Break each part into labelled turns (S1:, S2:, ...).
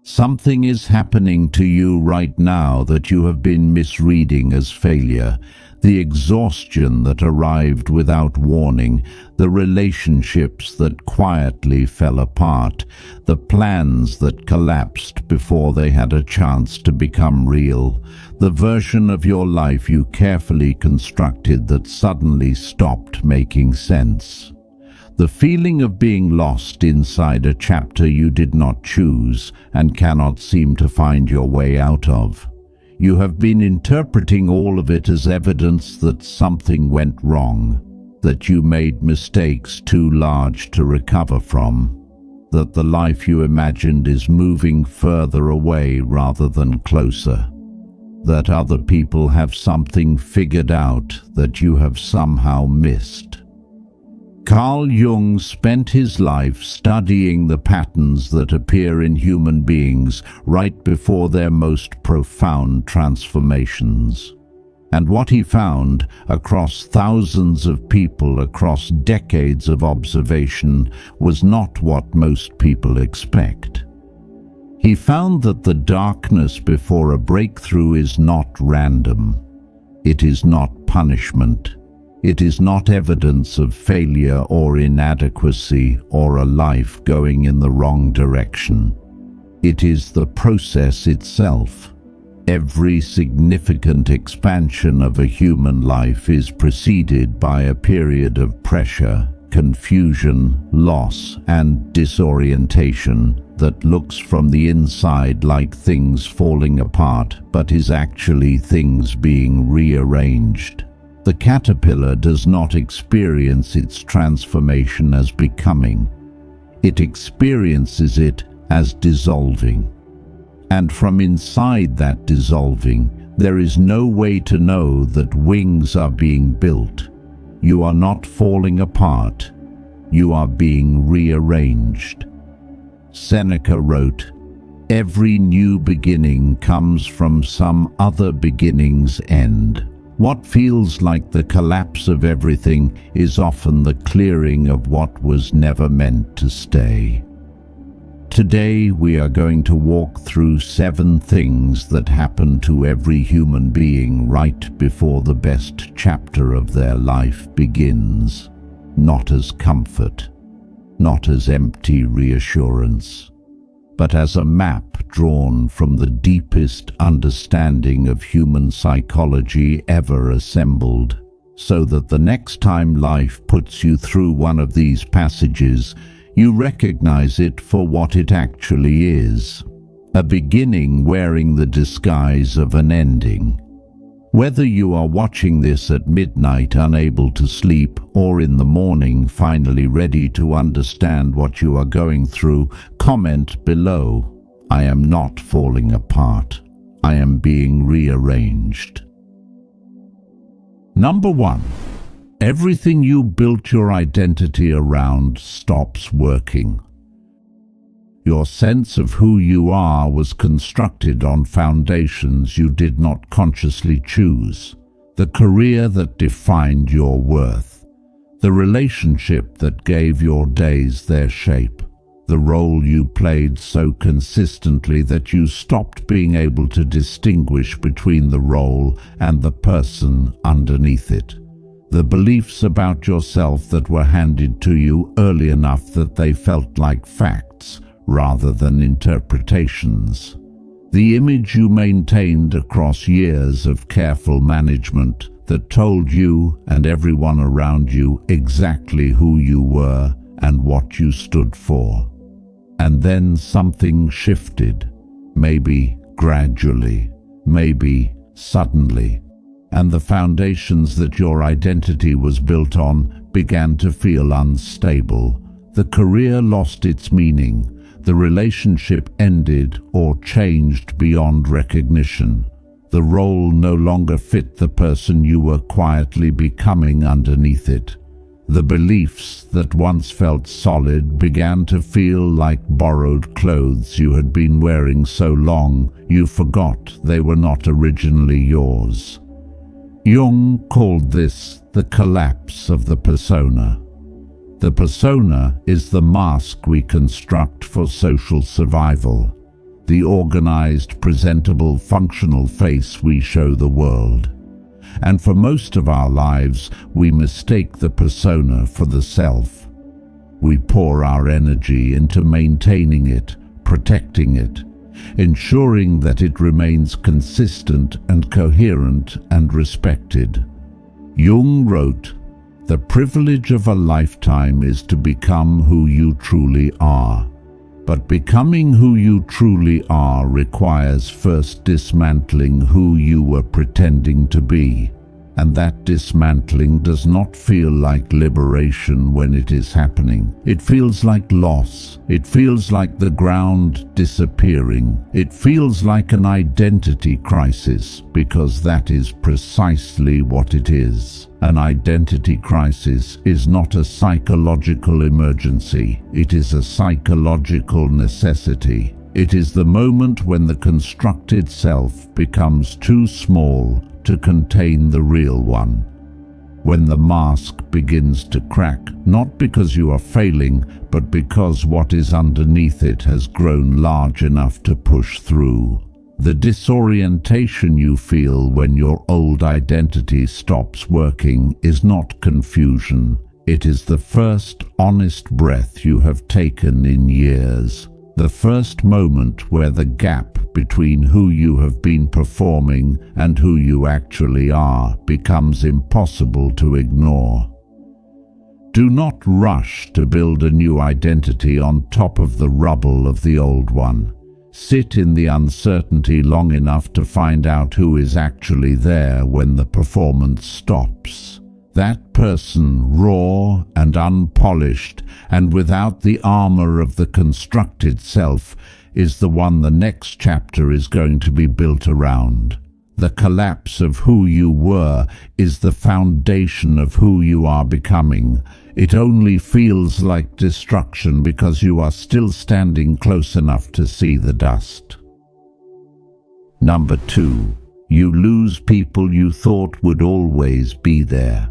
S1: Something is happening to you right now that you have been misreading as failure. The exhaustion that arrived without warning, the relationships that quietly fell apart, the plans that collapsed before they had a chance to become real, the version of your life you carefully constructed that suddenly stopped making sense. The feeling of being lost inside a chapter you did not choose and cannot seem to find your way out of. You have been interpreting all of it as evidence that something went wrong, that you made mistakes too large to recover from, that the life you imagined is moving further away rather than closer, that other people have something figured out that you have somehow missed. Carl Jung spent his life studying the patterns that appear in human beings right before their most profound transformations. And what he found across thousands of people across decades of observation was not what most people expect. He found that the darkness before a breakthrough is not random. It is not punishment. It is not evidence of failure or inadequacy or a life going in the wrong direction. It is the process itself. Every significant expansion of a human life is preceded by a period of pressure, confusion, loss, and disorientation that looks from the inside like things falling apart, but is actually things being rearranged. The caterpillar does not experience its transformation as becoming. It experiences it as dissolving. And from inside that dissolving, there is no way to know that wings are being built. You are not falling apart. You are being rearranged. Seneca wrote, "Every new beginning comes from some other beginning's end." What feels like the collapse of everything is often the clearing of what was never meant to stay. Today we are going to walk through 7 things that happen to every human being right before the best chapter of their life begins. Not as comfort, not as empty reassurance, but as a map drawn from the deepest understanding of human psychology ever assembled, so that the next time life puts you through one of these passages, you recognize it for what it actually is: a beginning wearing the disguise of an ending. Whether you are watching this at midnight unable to sleep, or in the morning finally ready to understand what you are going through, comment below. I am not falling apart. I am being rearranged. Number 1. Everything you built your identity around stops working. Your sense of who you are was constructed on foundations you did not consciously choose. The career that defined your worth. The relationship that gave your days their shape. The role you played so consistently that you stopped being able to distinguish between the role and the person underneath it. The beliefs about yourself that were handed to you early enough that they felt like facts rather than interpretations. The image you maintained across years of careful management that told you and everyone around you exactly who you were and what you stood for. And then something shifted, maybe gradually, maybe suddenly, and the foundations that your identity was built on began to feel unstable. The career lost its meaning. The relationship ended or changed beyond recognition. The role no longer fit the person you were quietly becoming underneath it. The beliefs that once felt solid began to feel like borrowed clothes you had been wearing so long you forgot they were not originally yours. Jung called this the collapse of the persona. The persona is the mask we construct for social survival. the organized, presentable, functional face we show the world. And for most of our lives, we mistake the persona for the self. We pour our energy into maintaining it, protecting it, ensuring that it remains consistent and coherent and respected. Jung wrote, "The privilege of a lifetime is to become who you truly are. But becoming who you truly are requires first dismantling who you were pretending to be. And that dismantling does not feel like liberation when it is happening. It feels like loss. It feels like the ground disappearing. It feels like an identity crisis, because that is precisely what it is. An identity crisis is not a psychological emergency. It is a psychological necessity. It is the moment when the constructed self becomes too small to contain the real one. When the mask begins to crack, not because you are failing, but because what is underneath it has grown large enough to push through. The disorientation you feel when your old identity stops working is not confusion. It is the first honest breath you have taken in years. The first moment where the gap between who you have been performing and who you actually are becomes impossible to ignore. Do not rush to build a new identity on top of the rubble of the old one. Sit in the uncertainty long enough to find out who is actually there when the performance stops. That person, raw and unpolished and without the armor of the constructed self, is the one the next chapter is going to be built around. The collapse of who you were is the foundation of who you are becoming. It only feels like destruction because you are still standing close enough to see the dust. Number 2. You lose people you thought would always be there.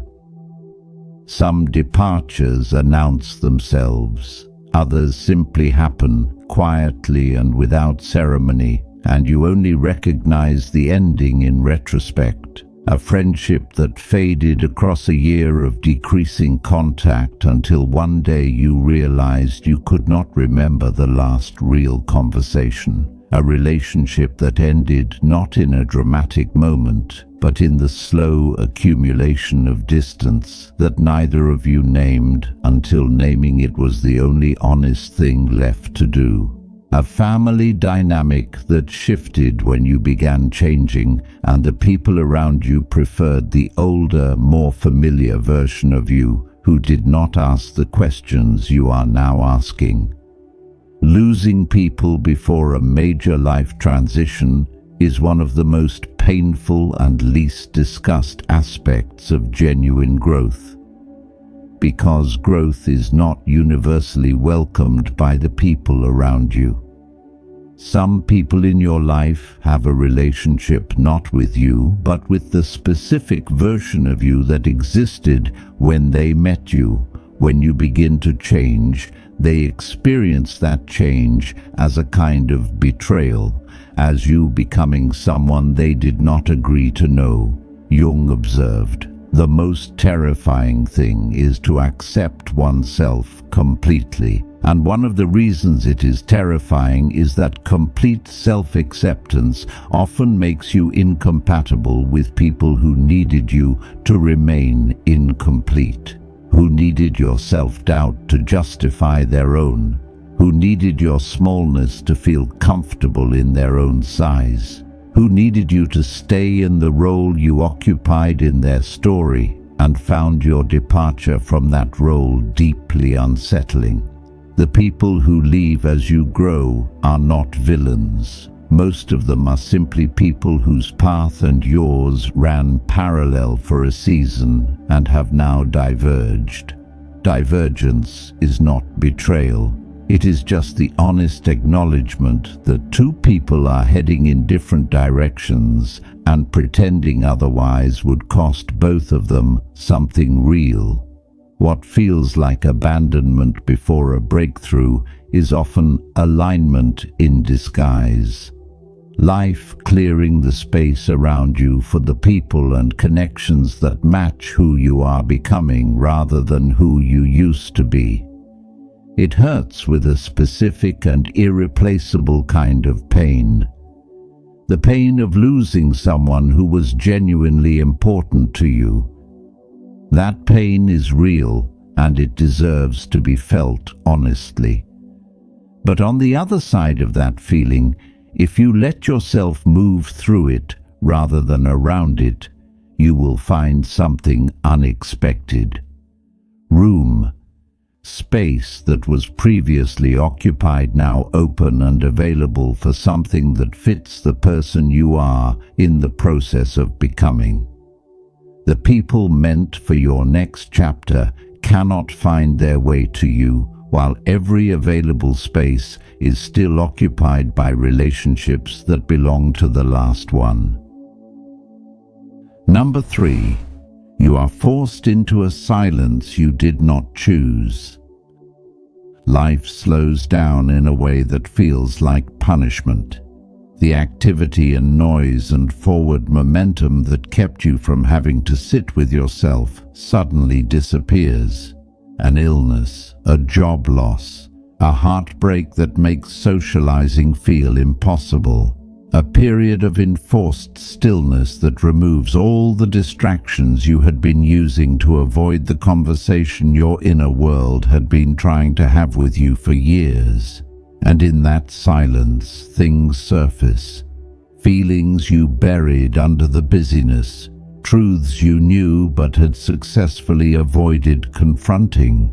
S1: Some departures announce themselves. Others simply happen, quietly and without ceremony, and you only recognize the ending in retrospect. A friendship that faded across a year of decreasing contact until one day you realized you could not remember the last real conversation. A relationship that ended not in a dramatic moment, but in the slow accumulation of distance that neither of you named until naming it was the only honest thing left to do. A family dynamic that shifted when you began changing, and the people around you preferred the older, more familiar version of you who did not ask the questions you are now asking. Losing people before a major life transition is one of the most painful and least discussed aspects of genuine growth. Because growth is not universally welcomed by the people around you. Some people in your life have a relationship not with you, but with the specific version of you that existed when they met you. When you begin to change, they experience that change as a kind of betrayal, as you becoming someone they did not agree to know. Jung observed, "The most terrifying thing is to accept oneself completely." And one of the reasons it is terrifying is that complete self-acceptance often makes you incompatible with people who needed you to remain incomplete, who needed your self-doubt to justify their own, who needed your smallness to feel comfortable in their own size, who needed you to stay in the role you occupied in their story and found your departure from that role deeply unsettling. The people who leave as you grow are not villains. Most of them are simply people whose path and yours ran parallel for a season and have now diverged. Divergence is not betrayal. It is just the honest acknowledgement that two people are heading in different directions, and pretending otherwise would cost both of them something real. What feels like abandonment before a breakthrough is often alignment in disguise. Life clearing the space around you for the people and connections that match who you are becoming rather than who you used to be. It hurts with a specific and irreplaceable kind of pain. The pain of losing someone who was genuinely important to you. That pain is real, and it deserves to be felt honestly. But on the other side of that feeling, if you let yourself move through it rather than around it, you will find something unexpected. Room. Space that was previously occupied now open and available for something that fits the person you are in the process of becoming. The people meant for your next chapter cannot find their way to you, while every available space is still occupied by relationships that belong to the last one. Number 3. You are forced into a silence you did not choose. Life slows down in a way that feels like punishment. The activity and noise and forward momentum that kept you from having to sit with yourself suddenly disappears. An illness, a job loss, a heartbreak that makes socializing feel impossible. A period of enforced stillness that removes all the distractions you had been using to avoid the conversation your inner world had been trying to have with you for years. And in that silence, things surface. Feelings you buried under the busyness, truths you knew but had successfully avoided confronting.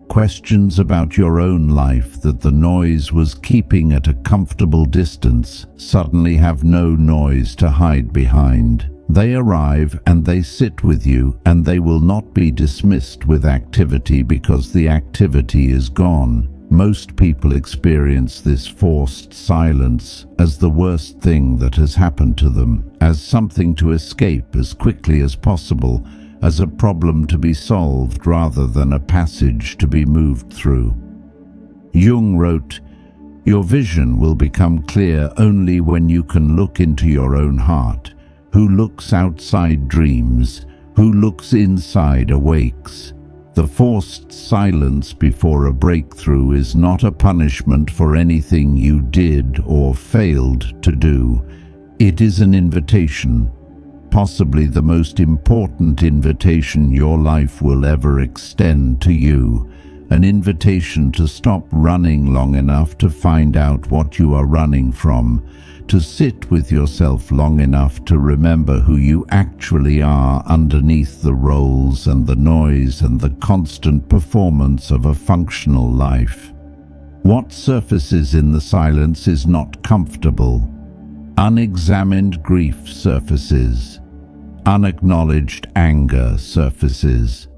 S1: Questions about your own life that the noise was keeping at a comfortable distance suddenly have no noise to hide behind. They arrive and they sit with you, and they will not be dismissed with activity because the activity is gone. Most people experience this forced silence as the worst thing that has happened to them, as something to escape as quickly as possible, as a problem to be solved rather than a passage to be moved through. Jung wrote, "Your vision will become clear only when you can look into your own heart. Who looks outside dreams, who looks inside awakes." The forced silence before a breakthrough is not a punishment for anything you did or failed to do. It is an invitation, possibly the most important invitation your life will ever extend to you. An invitation to stop running long enough to find out what you are running from, to sit with yourself long enough to remember who you actually are underneath the roles and the noise and the constant performance of a functional life. What surfaces in the silence is not comfortable. Unexamined grief surfaces. Unacknowledged anger surfaces.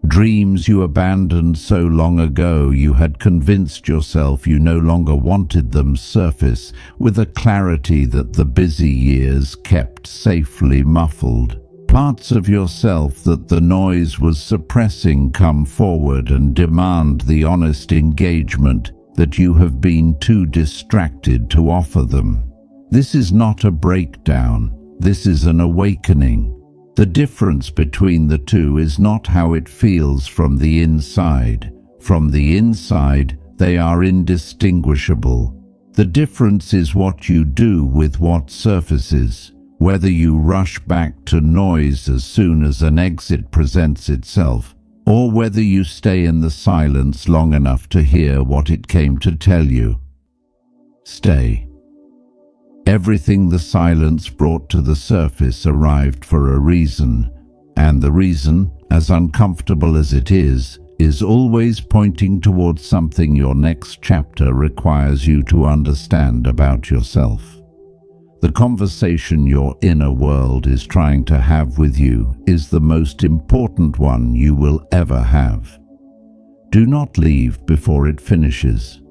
S1: Dreams you abandoned so long ago you had convinced yourself you no longer wanted them surface with a clarity that the busy years kept safely muffled. Parts of yourself that the noise was suppressing come forward and demand the honest engagement that you have been too distracted to offer them. This is not a breakdown, this is an awakening. The difference between the two is not how it feels from the inside. From the inside, they are indistinguishable. The difference is what you do with what surfaces, whether you rush back to noise as soon as an exit presents itself, or whether you stay in the silence long enough to hear what it came to tell you. Stay. Everything the silence brought to the surface arrived for a reason, and the reason, as uncomfortable as it is always pointing towards something your next chapter requires you to understand about yourself. The conversation your inner world is trying to have with you is the most important one you will ever have. Do not leave before it finishes.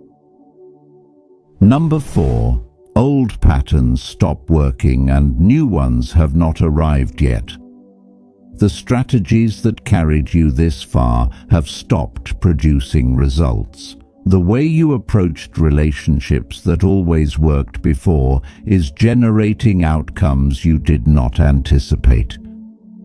S1: Number 4. Old patterns stop working and new ones have not arrived yet. The strategies that carried you this far have stopped producing results. The way you approached relationships that always worked before is generating outcomes you did not anticipate.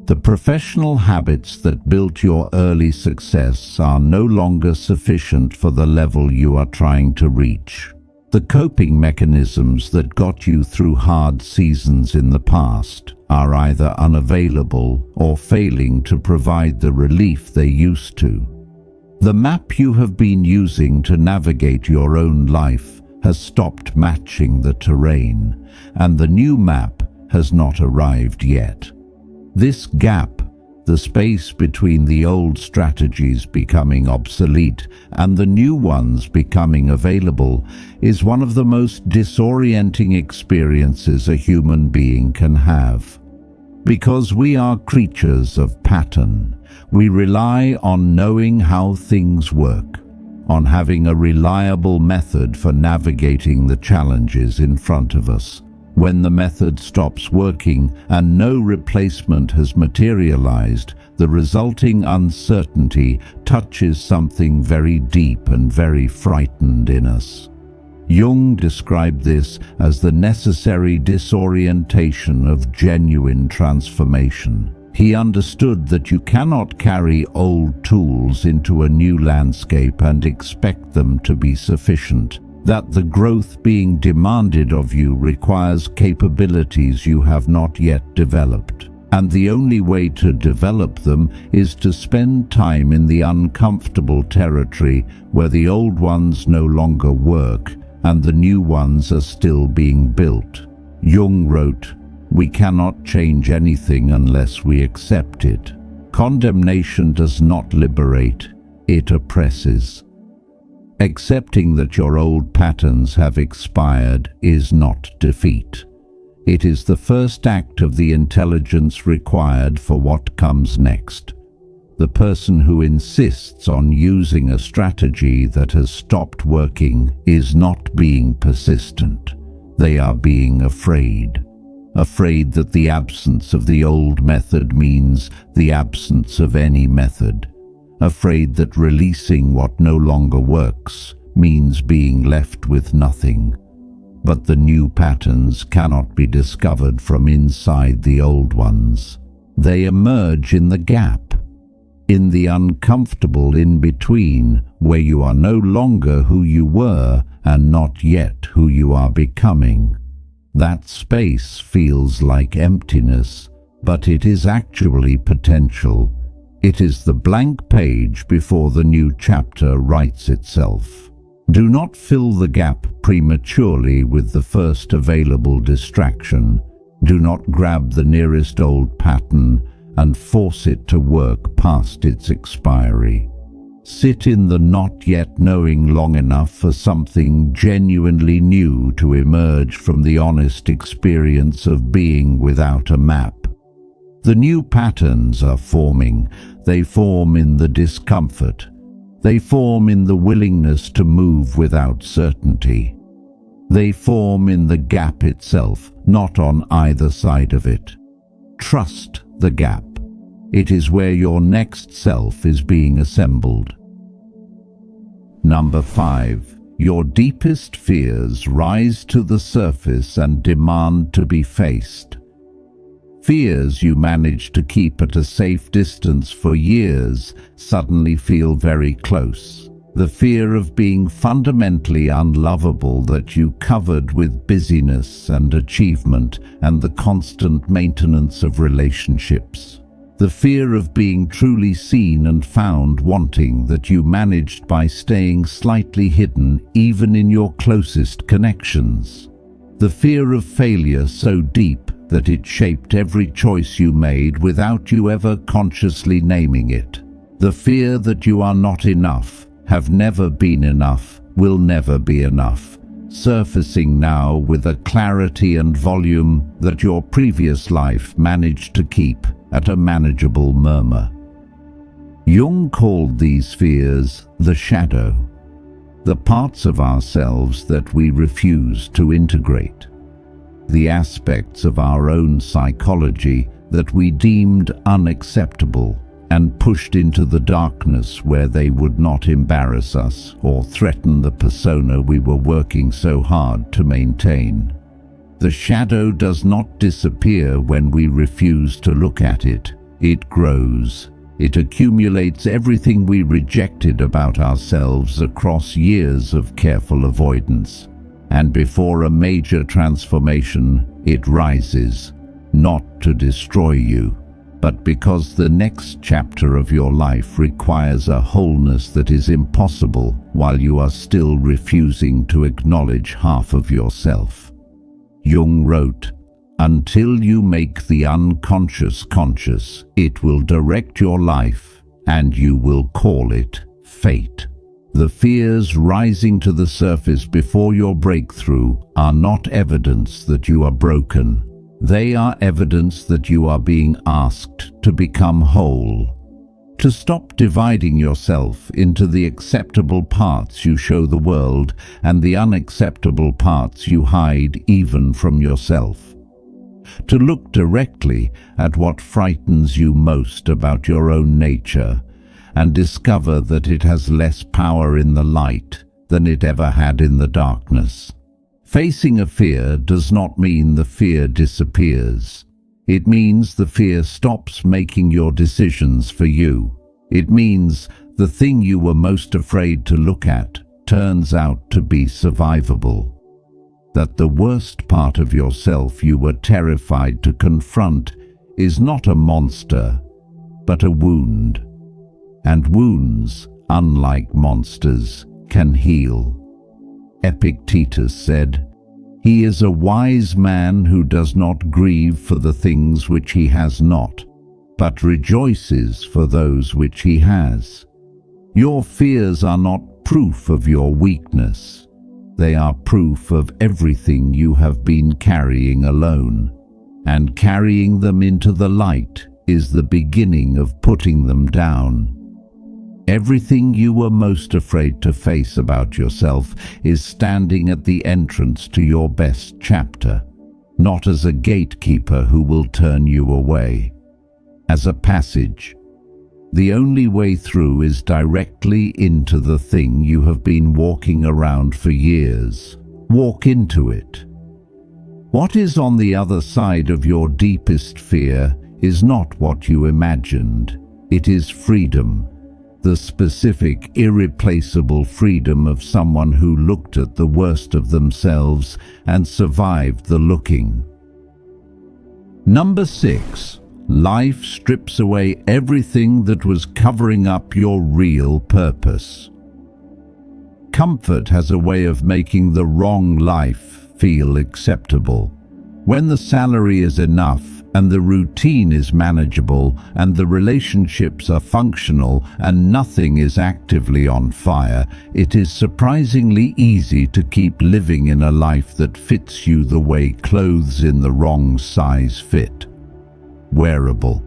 S1: The professional habits that built your early success are no longer sufficient for the level you are trying to reach. The coping mechanisms that got you through hard seasons in the past are either unavailable or failing to provide the relief they used to. The map you have been using to navigate your own life has stopped matching the terrain, and the new map has not arrived yet. This gap, the space between the old strategies becoming obsolete and the new ones becoming available, is one of the most disorienting experiences a human being can have. Because we are creatures of pattern, we rely on knowing how things work, on having a reliable method for navigating the challenges in front of us. When the method stops working and no replacement has materialized, the resulting uncertainty touches something very deep and very frightened in us. Jung described this as the necessary disorientation of genuine transformation. He understood that you cannot carry old tools into a new landscape and expect them to be sufficient. That the growth being demanded of you requires capabilities you have not yet developed. And the only way to develop them is to spend time in the uncomfortable territory where the old ones no longer work and the new ones are still being built. Jung wrote, "We cannot change anything unless we accept it. Condemnation does not liberate, it oppresses." Accepting that your old patterns have expired is not defeat. It is the first act of the intelligence required for what comes next. The person who insists on using a strategy that has stopped working is not being persistent. They are being afraid. Afraid that the absence of the old method means the absence of any method. Afraid that releasing what no longer works means being left with nothing. But the new patterns cannot be discovered from inside the old ones. They emerge in the gap, in the uncomfortable in-between, where you are no longer who you were and not yet who you are becoming. That space feels like emptiness, but it is actually potential. It is the blank page before the new chapter writes itself. Do not fill the gap prematurely with the first available distraction. Do not grab the nearest old pattern and force it to work past its expiry. Sit in the not yet knowing long enough for something genuinely new to emerge from the honest experience of being without a map. The new patterns are forming. They form in the discomfort. They form in the willingness to move without certainty. They form in the gap itself, not on either side of it. Trust the gap. It is where your next self is being assembled. Number 5. Your deepest fears rise to the surface and demand to be faced. Fears you managed to keep at a safe distance for years suddenly feel very close. The fear of being fundamentally unlovable that you covered with busyness and achievement and the constant maintenance of relationships. The fear of being truly seen and found wanting that you managed by staying slightly hidden even in your closest connections. The fear of failure so deep that it shaped every choice you made without you ever consciously naming it. The fear that you are not enough, have never been enough, will never be enough, surfacing now with a clarity and volume that your previous life managed to keep at a manageable murmur. Jung called these fears the shadow, the parts of ourselves that we refuse to integrate. The aspects of our own psychology that we deemed unacceptable and pushed into the darkness where they would not embarrass us or threaten the persona we were working so hard to maintain. The shadow does not disappear when we refuse to look at it. It grows. It accumulates everything we rejected about ourselves across years of careful avoidance. And before a major transformation, it rises, not to destroy you, but because the next chapter of your life requires a wholeness that is impossible while you are still refusing to acknowledge half of yourself. Jung wrote, "Until you make the unconscious conscious, it will direct your life, and you will call it fate." The fears rising to the surface before your breakthrough are not evidence that you are broken. They are evidence that you are being asked to become whole, to stop dividing yourself into the acceptable parts you show the world and the unacceptable parts you hide even from yourself. To look directly at what frightens you most about your own nature and discover that it has less power in the light than it ever had in the darkness. Facing a fear does not mean the fear disappears. It means the fear stops making your decisions for you. It means the thing you were most afraid to look at turns out to be survivable. That the worst part of yourself you were terrified to confront is not a monster, but a wound. And wounds, unlike monsters, can heal. Epictetus said, "He is a wise man who does not grieve for the things which he has not, but rejoices for those which he has." Your fears are not proof of your weakness. They are proof of everything you have been carrying alone, and carrying them into the light is the beginning of putting them down. Everything you were most afraid to face about yourself is standing at the entrance to your best chapter, not as a gatekeeper who will turn you away, as a passage. The only way through is directly into the thing you have been walking around for years. Walk into it. What is on the other side of your deepest fear is not what you imagined. It is freedom. The specific, irreplaceable freedom of someone who looked at the worst of themselves and survived the looking. Number 6. Life strips away everything that was covering up your real purpose. Comfort has a way of making the wrong life feel acceptable. When the salary is enough, and the routine is manageable, and the relationships are functional, and nothing is actively on fire, it is surprisingly easy to keep living in a life that fits you the way clothes in the wrong size fit. Wearable,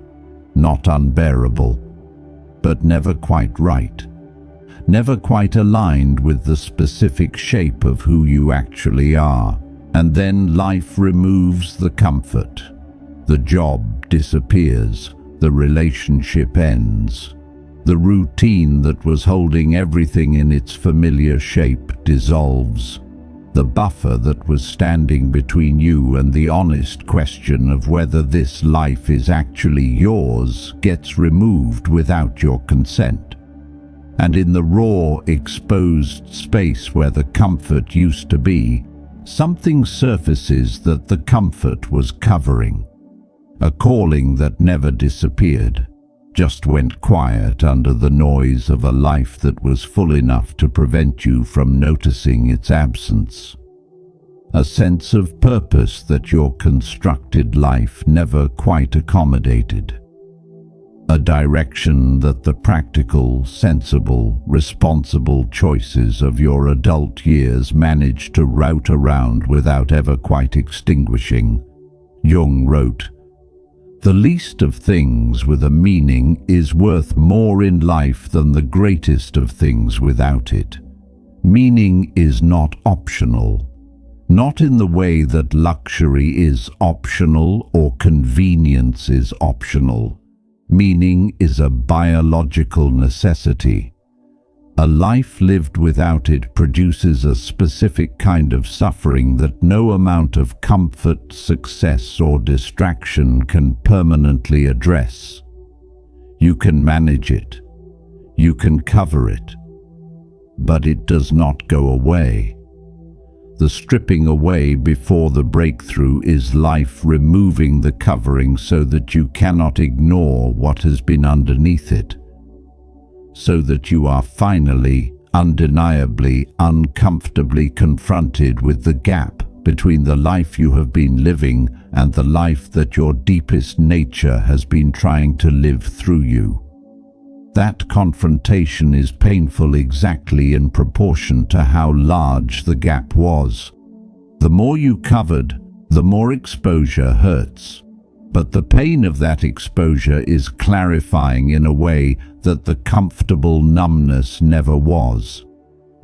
S1: not unbearable, but never quite right. Never quite aligned with the specific shape of who you actually are. And then life removes the comfort. The job disappears, the relationship ends. The routine that was holding everything in its familiar shape dissolves. The buffer that was standing between you and the honest question of whether this life is actually yours gets removed without your consent. And in the raw, exposed space where the comfort used to be, something surfaces that the comfort was covering. A calling that never disappeared, just went quiet under the noise of a life that was full enough to prevent you from noticing its absence. A sense of purpose that your constructed life never quite accommodated. A direction that the practical, sensible, responsible choices of your adult years managed to route around without ever quite extinguishing. Jung wrote, "The least of things with a meaning is worth more in life than the greatest of things without it." Meaning is not optional. Not in the way that luxury is optional or convenience is optional. Meaning is a biological necessity. A life lived without it produces a specific kind of suffering that no amount of comfort, success, or distraction can permanently address. You can manage it. You can cover it. But it does not go away. The stripping away before the breakthrough is life removing the covering so that you cannot ignore what has been underneath it. So that you are finally, undeniably, uncomfortably confronted with the gap between the life you have been living and the life that your deepest nature has been trying to live through you. That confrontation is painful exactly in proportion to how large the gap was. The more you covered, the more exposure hurts. But the pain of that exposure is clarifying in a way that the comfortable numbness never was.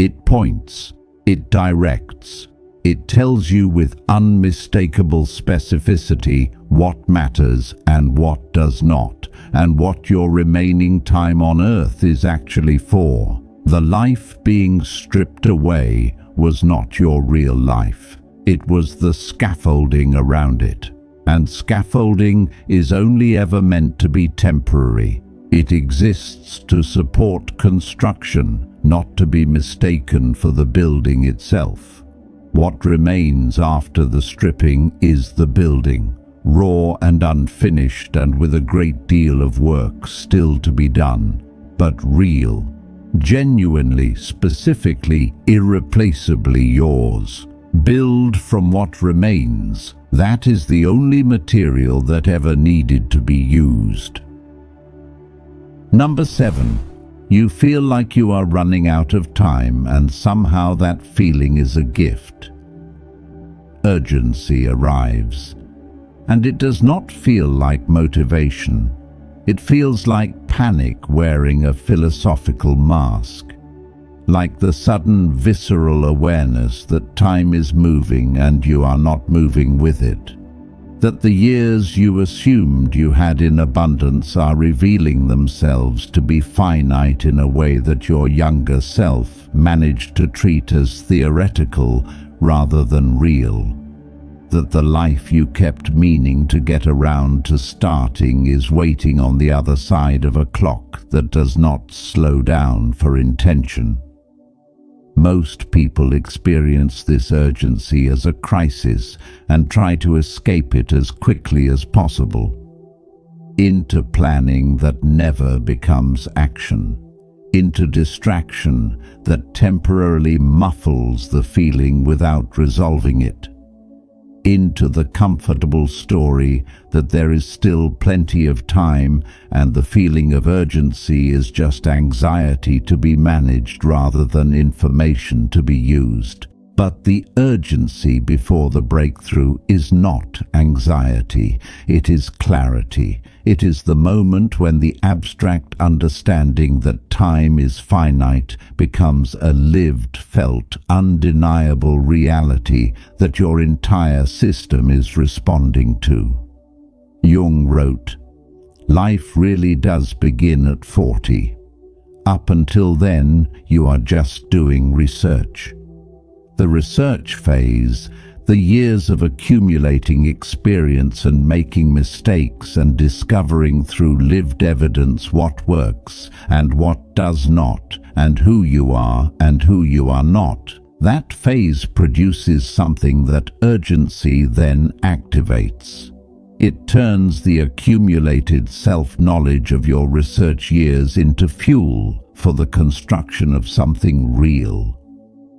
S1: It points, it directs, it tells you with unmistakable specificity what matters and what does not, and what your remaining time on earth is actually for. The life being stripped away was not your real life. It was the scaffolding around it. And scaffolding is only ever meant to be temporary. It exists to support construction, not to be mistaken for the building itself. What remains after the stripping is the building, raw and unfinished and with a great deal of work still to be done, but real, genuinely, specifically, irreplaceably yours. Build from what remains. That is the only material that ever needed to be used. Number 7. You feel like you are running out of time, and somehow that feeling is a gift. Urgency arrives, and it does not feel like motivation. It feels like panic wearing a philosophical mask. Like the sudden visceral awareness that time is moving and you are not moving with it. That the years you assumed you had in abundance are revealing themselves to be finite in a way that your younger self managed to treat as theoretical rather than real. That the life you kept meaning to get around to starting is waiting on the other side of a clock that does not slow down for intention. Most people experience this urgency as a crisis and try to escape it as quickly as possible. Into planning that never becomes action. Into distraction that temporarily muffles the feeling without resolving it. Into the comfortable story that there is still plenty of time and the feeling of urgency is just anxiety to be managed rather than information to be used. But the urgency before the breakthrough is not anxiety, it is clarity. It is the moment when the abstract understanding that time is finite becomes a lived, felt, undeniable reality that your entire system is responding to. Jung wrote, "Life really does begin at 40. Up until then, you are just doing research." The research phase, the years of accumulating experience and making mistakes and discovering through lived evidence what works and what does not, and who you are and who you are not. That phase produces something that urgency then activates. It turns the accumulated self-knowledge of your research years into fuel for the construction of something real.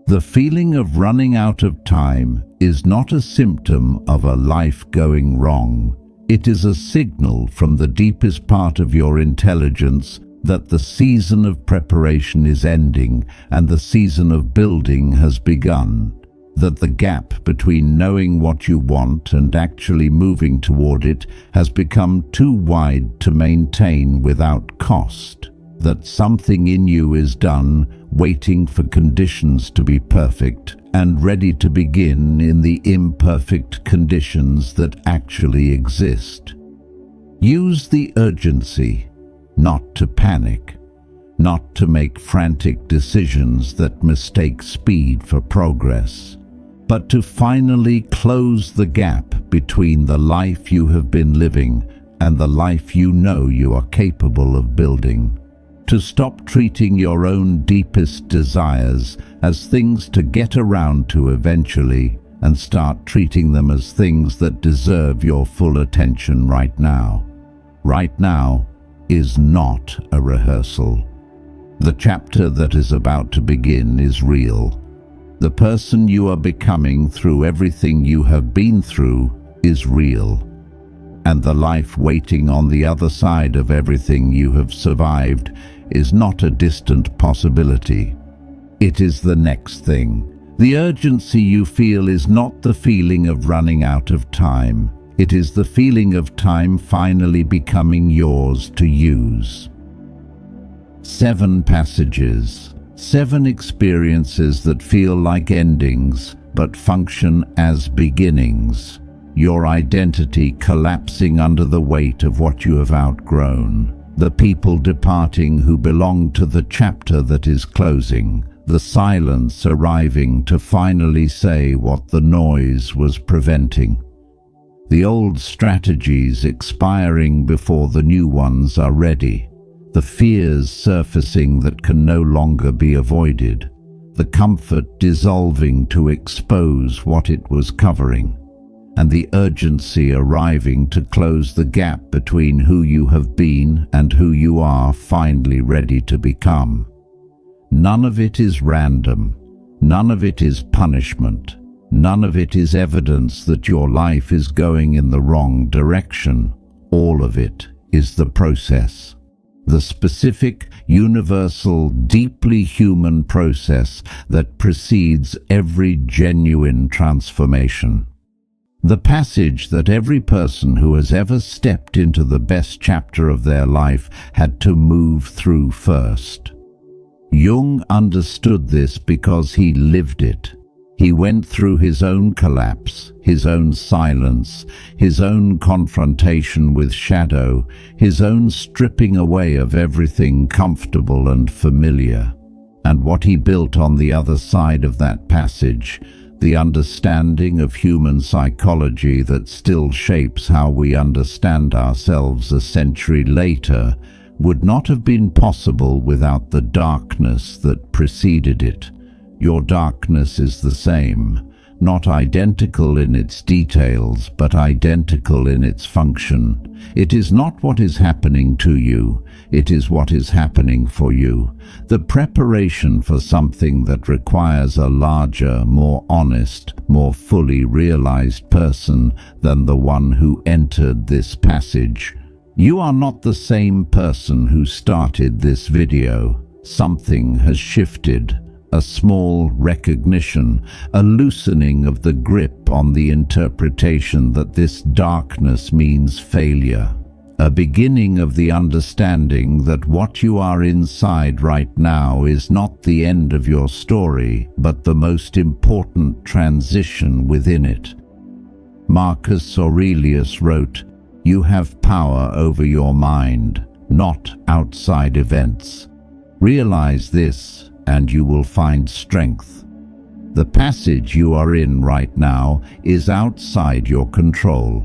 S1: The feeling of running out of time is not a symptom of a life going wrong. It is a signal from the deepest part of your intelligence that the season of preparation is ending and the season of building has begun. That the gap between knowing what you want and actually moving toward it has become too wide to maintain without cost. That something in you is done, waiting for conditions to be perfect, and ready to begin in the imperfect conditions that actually exist. Use the urgency, not to panic, not to make frantic decisions that mistake speed for progress, but to finally close the gap between the life you have been living and the life you know you are capable of building. To stop treating your own deepest desires as things to get around to eventually, and start treating them as things that deserve your full attention right now. Right now is not a rehearsal. The chapter that is about to begin is real. The person you are becoming through everything you have been through is real. And the life waiting on the other side of everything you have survived is not a distant possibility. It is the next thing. The urgency you feel is not the feeling of running out of time. It is the feeling of time finally becoming yours to use. 7 passages, 7 experiences that feel like endings but function as beginnings. Your identity collapsing under the weight of what you have outgrown. The people departing who belong to the chapter that is closing. The silence arriving to finally say what the noise was preventing. The old strategies expiring before the new ones are ready. The fears surfacing that can no longer be avoided. The comfort dissolving to expose what it was covering. And the urgency arriving to close the gap between who you have been and who you are finally ready to become. None of it is random. None of it is punishment. None of it is evidence that your life is going in the wrong direction. All of it is the process. The specific, universal, deeply human process that precedes every genuine transformation. The passage that every person who has ever stepped into the best chapter of their life had to move through first. Jung understood this because he lived it. He went through his own collapse, his own silence, his own confrontation with shadow, his own stripping away of everything comfortable and familiar. And what he built on the other side of that passage, the understanding of human psychology that still shapes how we understand ourselves a century later, would not have been possible without the darkness that preceded it. Your darkness is the same, not identical in its details, but identical in its function. It is not what is happening to you, it is what is happening for you. The preparation for something that requires a larger, more honest, more fully realized person than the one who entered this passage. You are not the same person who started this video. Something has shifted. A small recognition, a loosening of the grip on the interpretation that this darkness means failure. A beginning of the understanding that what you are inside right now is not the end of your story, but the most important transition within it. Marcus Aurelius wrote, "You have power over your mind, not outside events. Realize this, and you will find strength." The passage you are in right now is outside your control.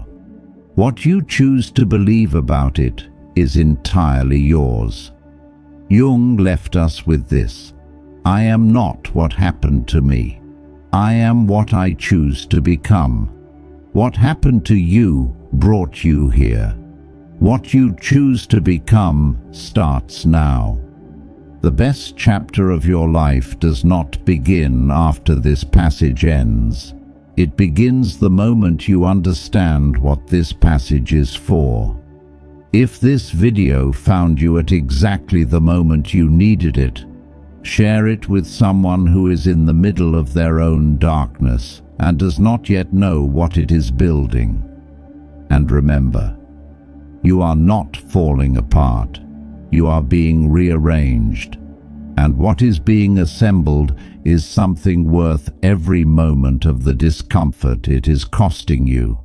S1: What you choose to believe about it is entirely yours. Jung left us with this: I am not what happened to me. I am what I choose to become. What happened to you brought you here. What you choose to become starts now. The best chapter of your life does not begin after this passage ends. It begins the moment you understand what this passage is for. If this video found you at exactly the moment you needed it, share it with someone who is in the middle of their own darkness and does not yet know what it is building. And remember, you are not falling apart. You are being rearranged, and what is being assembled is something worth every moment of the discomfort it is costing you.